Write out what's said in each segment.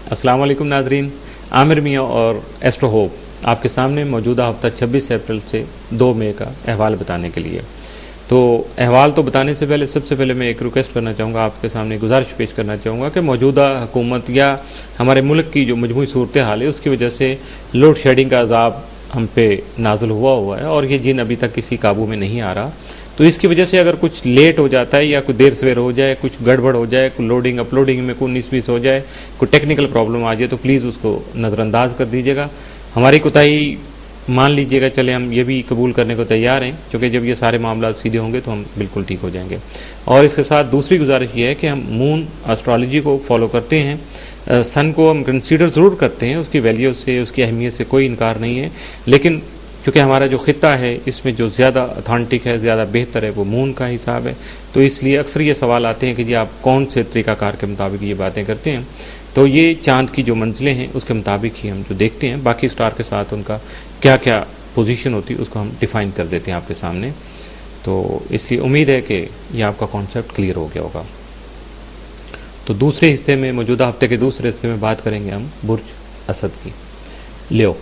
अस्सलाम वालेकुम नाजरीन, आमिर मियाँ और एस्ट्रो होप आपके सामने मौजूदा हफ्ता 26 अप्रैल से 2 मई का अहवाल बताने के लिए। तो अहवाल तो बताने से पहले सबसे पहले मैं एक रिक्वेस्ट करना चाहूँगा, आपके सामने गुजारिश पेश करना चाहूँगा कि मौजूदा हुकूमत या हमारे मुल्क की जो मजमूई सूरत हाल है उसकी वजह से लोड शेडिंग का अजाब हम पे नाजुल हुआ है और ये जिन अभी तक किसी काबू में नहीं आ रहा। तो इसकी वजह से अगर कुछ लेट हो जाता है या कुछ देर सवेर हो जाए, कुछ गड़बड़ हो जाए, कुछ लोडिंग अपलोडिंग में कोई 19-20 हो जाए, कोई टेक्निकल प्रॉब्लम आ जाए तो प्लीज़ उसको नज़रअंदाज कर दीजिएगा। हमारी कोताही मान लीजिएगा, चले हम ये भी कबूल करने को तैयार हैं, क्योंकि जब ये सारे मामला सीधे होंगे तो हम बिल्कुल ठीक हो जाएंगे। और इसके साथ दूसरी गुजारिश ये है कि हम मून एस्ट्रोलॉजी को फॉलो करते हैं, सन को हम कंसीडर ज़रूर करते हैं, उसकी वैल्यू से, उसकी अहमियत से कोई इनकार नहीं है, लेकिन क्योंकि हमारा जो खिता है इसमें जो ज़्यादा अथेंटिक है, ज़्यादा बेहतर है, वो मून का हिसाब है। तो इसलिए अक्सर ये सवाल आते हैं कि जी आप कौन से तरीक़ाकार के मुताबिक ये बातें करते हैं। तो ये चांद की जो मंजिलें हैं उसके मुताबिक ही हम जो देखते हैं, बाकी स्टार के साथ उनका क्या क्या पोजीशन होती है उसको हम डिफ़ाइन कर देते हैं आपके सामने। तो इसलिए उम्मीद है कि ये आपका कॉन्सेप्ट क्लियर हो गया होगा। तो दूसरे हिस्से में, मौजूदा हफ्ते के दूसरे हिस्से में बात करेंगे हम बुर्ज असद की। लियो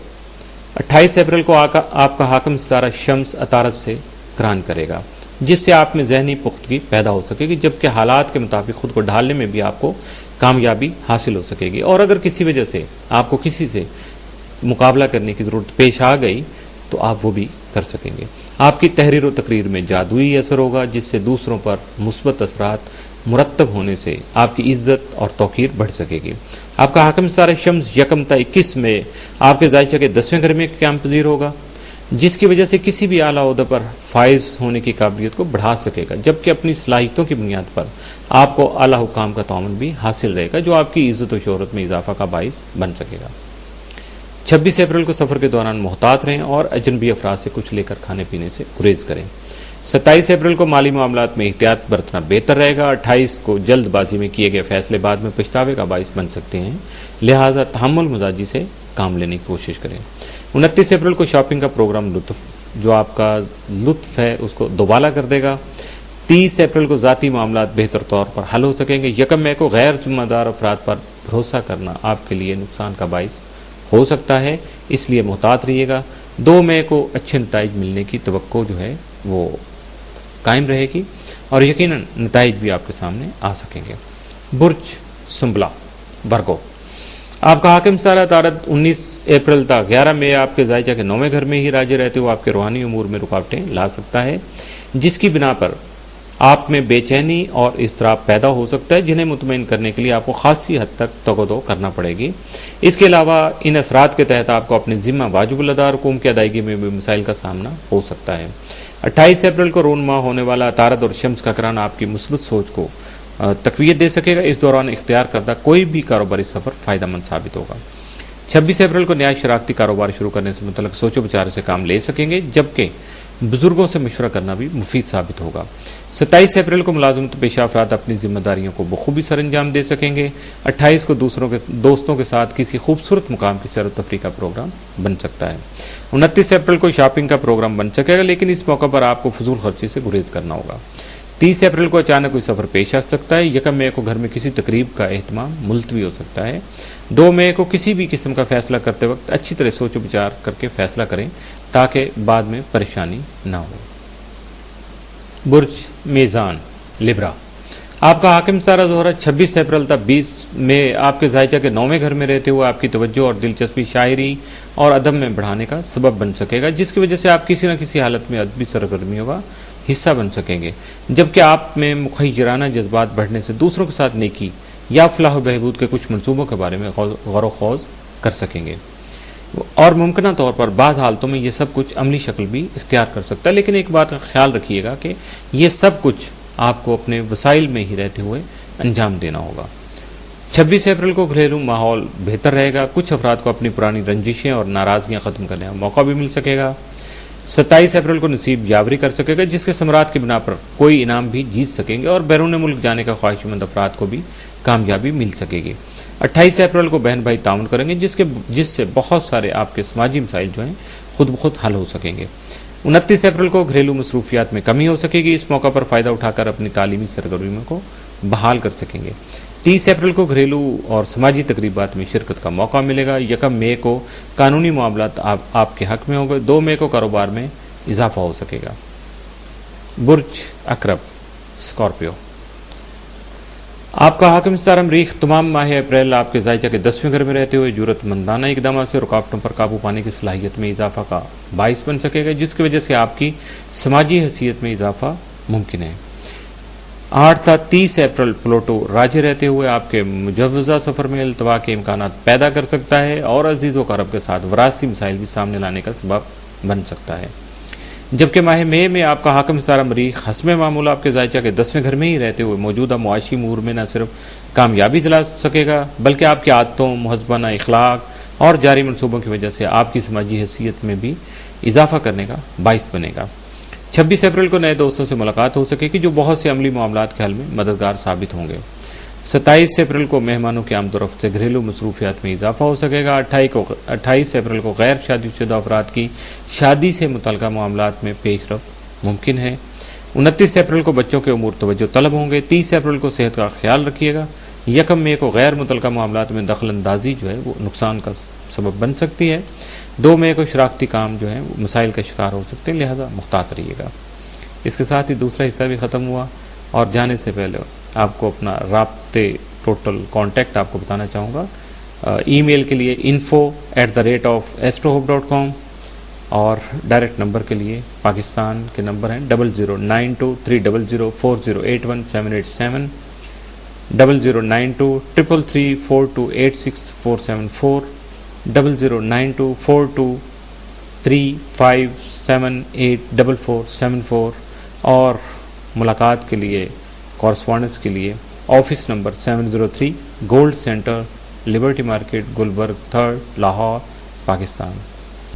28 अप्रैल को आपका हाकिम सितारा शम्स अतारत से करान करेगा, जिससे आप में जहनी पुख्तगी पैदा हो सकेगी, जबकि हालात के मुताबिक खुद को ढालने में भी आपको कामयाबी हासिल हो सकेगी। और अगर किसी वजह से आपको किसी से मुकाबला करने की ज़रूरत पेश आ गई तो आप वो भी कर सकेंगे। आपकी तहरीर व तकरीर में जादुई असर होगा, जिससे दूसरों पर मुस्बत असरात मुरतब होने से आपकी इज्जत और तौकीर बढ़ सकेगी। आपका हाकिम सितारा शम्स 1 में आपके जायचा के 10वें घर में क़याम पज़ीर होगा, जिसकी वजह से किसी भी आला ओहदे पर फाइज होने की काबिलियत को बढ़ा सकेगा, जबकि अपनी सलाहियतों की बुनियाद पर आपको आला हुकाम का ताउन भी हासिल रहेगा, जो आपकी इज्जत और शोहरत में इजाफा का बाइस बन सकेगा। 26 अप्रैल को सफ़र के दौरान मोहतात रहें और अजनबी अफराद से कुछ लेकर खाने पीने से गुरेज करें। 27 अप्रैल को माली मामलात में एहतियात बरतना बेहतर रहेगा। 28 को जल्दबाजी में किए गए फैसले बाद में पछतावे का बाइस बन सकते हैं, लिहाजा तहम्मुल मजाजी से काम लेने की कोशिश करें। 29 अप्रैल को शॉपिंग का प्रोग्राम जो आपका लुत्फ है उसको दोबाला कर देगा। 30 अप्रैल को ज़ाती मामलात बेहतर तौर पर हल हो सकेंगे। 1 मई को गैर जिम्मेदार अफराद पर भरोसा करना आपके लिए नुकसान का बाइस हो सकता है, इसलिए मोहतात रहिएगा। 2 मई को अच्छे नताइज मिलने की तवक्को जो है वो कायम रहेगी और यकीनन नताइज भी आपके सामने आ सकेंगे। बुर्ज सुंबला वर्गो, आपका हाकिम सितारा तारत 19 अप्रैल तक 11 मई आपके जायचा के 9वें घर में ही राजी रहते हुए आपके रूहानी उमूर में रुकावटें ला सकता है, जिसकी बिना पर आप में बेचैनी और इस्तराब पैदा हो सकता है, जिन्हें मुतमईन करने के लिए आपको खासी हद तक तगदो करना पड़ेगी। इसके अलावा इन असरात के तहत आपको अपने जिम्मा वाजिबुल अदा हुकूम की अदायगी में भी मसाइल का सामना हो सकता है। 28 अप्रैल को रोनमा होने वाला तारत और शम्स का कराना आपकी मुस्बत सोच को तकवीत दे सकेगा। इस दौरान इख्तियार करदा कोई भी कारोबारी सफर फायदेमंद साबित होगा। 26 अप्रैल को नया शराकती कारोबार शुरू करने से मुतल्लिक सोचो विचार से काम ले सकेंगे, जबकि बुजुर्गों से मशवरा करना भी मुफीद साबित होगा। 27 अप्रैल को मुलाजमत पेशा अफराद अपनी जिम्मेदारियों को बखूबी सर अंजाम दे सकेंगे। 28 को दोस्तों के साथ किसी खूबसूरत मुकाम की सैर तफरी का प्रोग्राम बन सकता है। 29 अप्रैल को शॉपिंग का प्रोग्राम बन सकेगा, लेकिन इस मौका पर आपको फजूल खर्ची से गुरेज करना होगा। 30 अप्रैल को अचानक कोई सफर पेश आ सकता है। 1 मई को घर में किसी तकरीब का एहतमाम मुलतवी हो सकता है। 2 मई को किसी भी किस्म का फैसला करते वक्त अच्छी तरह सोच विचार करके फैसला करें, ताकि बाद में परेशानी ना हो। बुर्ज मीज़ान लिब्रा, आपका हाकिम सितारा ज़ोहरा 26 अप्रैल तक 20 मई आपके जायचा के 9वें घर में रहते हुए आपकी तवज्जो और दिलचस्पी शायरी और अदब में बढ़ाने का सबब बन सकेगा, जिसकी वजह से आप किसी न किसी हालत में अदबी सरगर्मियों का हिस्सा बन सकेंगे, जबकि आप में मुखय्यराना जज्बात बढ़ने से दूसरों के साथ नेकी या फलाह बहबूद के कुछ मनसूबों के बारे में गौर खौज कर सकेंगे और मुमकिन तौर पर बाद हालतों में ये सब कुछ अमली शक्ल भी इख्तियार कर सकता है। लेकिन एक बात का ख्याल रखिएगा कि ये सब कुछ आपको अपने वसाइल में ही रहते हुए अंजाम देना होगा। 26 अप्रैल को घरेलू माहौल बेहतर रहेगा। कुछ अफराद को अपनी पुरानी रंजिशें और नाराजगियां खत्म करने का मौका भी मिल सकेगा। 27 अप्रैल को नसीब यावरी कर सकेगा, जिसके समरात की बिना पर कोई इनाम भी जीत सकेंगे और बैरून मुल्क जाने का ख्वाहिशमंद अफराद को भी कामयाबी मिल सकेगी। 28 अप्रैल को बहन भाई ताउन करेंगे, जिससे बहुत सारे आपके समाजी मसाइल जो हैं खुद ब खुद हल हो सकेंगे। 29 अप्रैल को घरेलू मसरूफियात में कमी हो सकेगी। इस मौका पर फ़ायदा उठाकर अपनी तालीमी सरगर्मियों को बहाल कर सकेंगे। 30 अप्रैल को घरेलू और समाजी तकरीबात में शिरकत का मौका मिलेगा। 1 मई को कानूनी मामलात आपके हक में होंगे। 2 मई को कारोबार में इजाफा हो सकेगा। बुर्ज अकरब स्कॉर्पियो, आपका हाकिम सितारा मरीख तमाम माह अप्रैल आपके जायजा के 10वें घर में रहते हुए जरूरतमंदाना इकदाम से रुकावटों पर काबू पाने की सलाहियत में इजाफा का बाइस बन सकेगा, जिसकी वजह से आपकी समाजी हैसियत में इजाफा मुमकिन है। 8 था 30 अप्रैल प्लूटो राज्य रहते हुए आपके मुजव्वजा सफर में अल्तवा के इम्कान पैदा कर सकता है और अजीज व करब के साथ वरासती मसाइल भी सामने लाने का सबब बन सकता है। जबकि माह मई में आपका हाकिम सितारा मरीख हस्बे मामूल आपके जायचा के 10वें घर में ही रहते हुए मौजूदा मुआशी उमूर में न सिर्फ कामयाबी दिला सकेगा बल्कि आपकी आदतों, मुहज़्ज़बाना इखलाक और जारी मनसूबों की वजह से आपकी समाजी हैसियत में भी इजाफा करने का बाइस बनेगा। 26 अप्रैल को नए दोस्तों से मुलाकात हो सकेगी जो बहुत से अमली मामलात के हल में मददगार साबित होंगे। 27 अप्रैल को मेहमानों की आमदोरफ्त से घरेलू मसरूफियात में इजाफा हो सकेगा। 28 अप्रैल को गैर शादीशुदा अफराद की शादी से मुतल्लिका मामलात में पेशरफ मुमकिन है। 29 अप्रैल को बच्चों के उमूर तवज्जो तलब होंगे। 30 अप्रैल को सेहत का ख्याल रखिएगा। 1 मई को गैर मुतल्लिका मामलात में दखल अंदाजी जो है वो नुकसान का सबब बन सकती है। 2 मई को शराकती काम जो है वो मसाइल का शिकार हो सकते हैं, लिहाजा मुहतात रहिएगा। इसके साथ ही दूसरा हिस्सा भी ख़त्म हुआ और जाने से पहले आपको अपना राब्ते टोटल कांटेक्ट आपको बताना चाहूँगा। ईमेल के लिए info@astrohope.com और डायरेक्ट नंबर के लिए पाकिस्तान के नंबर हैं 00923004081787 00923334286474 00924235784474 और मुलाकात के लिए कॉरस्पॉन्डेंस के लिए office number 703 Gold Centre, Liberty Market, Gulberg 3rd, Lahore, Pakistan.